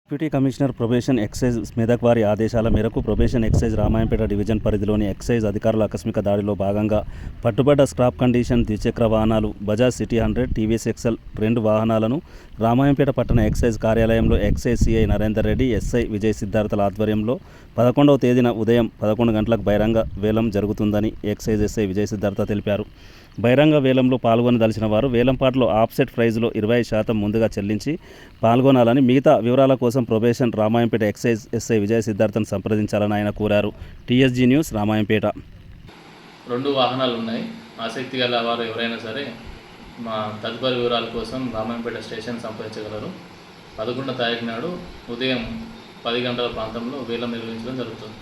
Deputy commissioner probation excise స్మితక్ వారి ఆదేశాల మేరకు ప్రొబేషన్ ఎక్సైజ్ రామాయంపేట డివిజన్ పరిధిలోని ఎక్సైజ్ అధికారుల ఆకస్మిక దాడిలో భాగంగా పట్టుబడ్డ స్క్రాప్ కండిషన్ ద్విచక్ర వాహనాలు బజాజ్ సిటీ 100 టీవీఎస్ ఎక్సెల్ 2 వాహనాలను రామాయంపేట పట్టణ ఎక్సైజ్ కార్యాలయంలో excise CI Narender Reddy, SI Vijay సిద్ధార్థల ఆధ్వర్యంలో 11వ తేదీన ఉదయం 11 గంటలకు బహిరంగ వేలం జరుగుతుందని ఎక్సైజ్ ఎస్ఐ విజయ్ సిద్ధార్థ తెలిపారు. బహిరంగ వేలంలో పాల్గొనదలిచిన వారు వేలంపాటలో ఆఫ్సెట్ ప్రైజ్లో 20% ముందుగా చెల్లించి పాల్గొనాలని, మిగతా వివరాల కోసం ప్రొబేషన్ రామాయంపేట ఎక్సైజ్ ఎస్ఐ విజయ సిద్ధార్థను సంప్రదించాలని ఆయన కోరారు. TSG news Ramayampet. 2 వాహనాలు ఉన్నాయి. ఆసక్తి గల వారు ఎవరైనా సరే మా తదుపరి వివరాల కోసం రామాయంపేట స్టేషన్ సంప్రదించగలరు. 11వ తారీఖు నాడు ఉదయం 10 గంటల ప్రాంతంలో వేలం నిర్వహించడం జరుగుతుంది.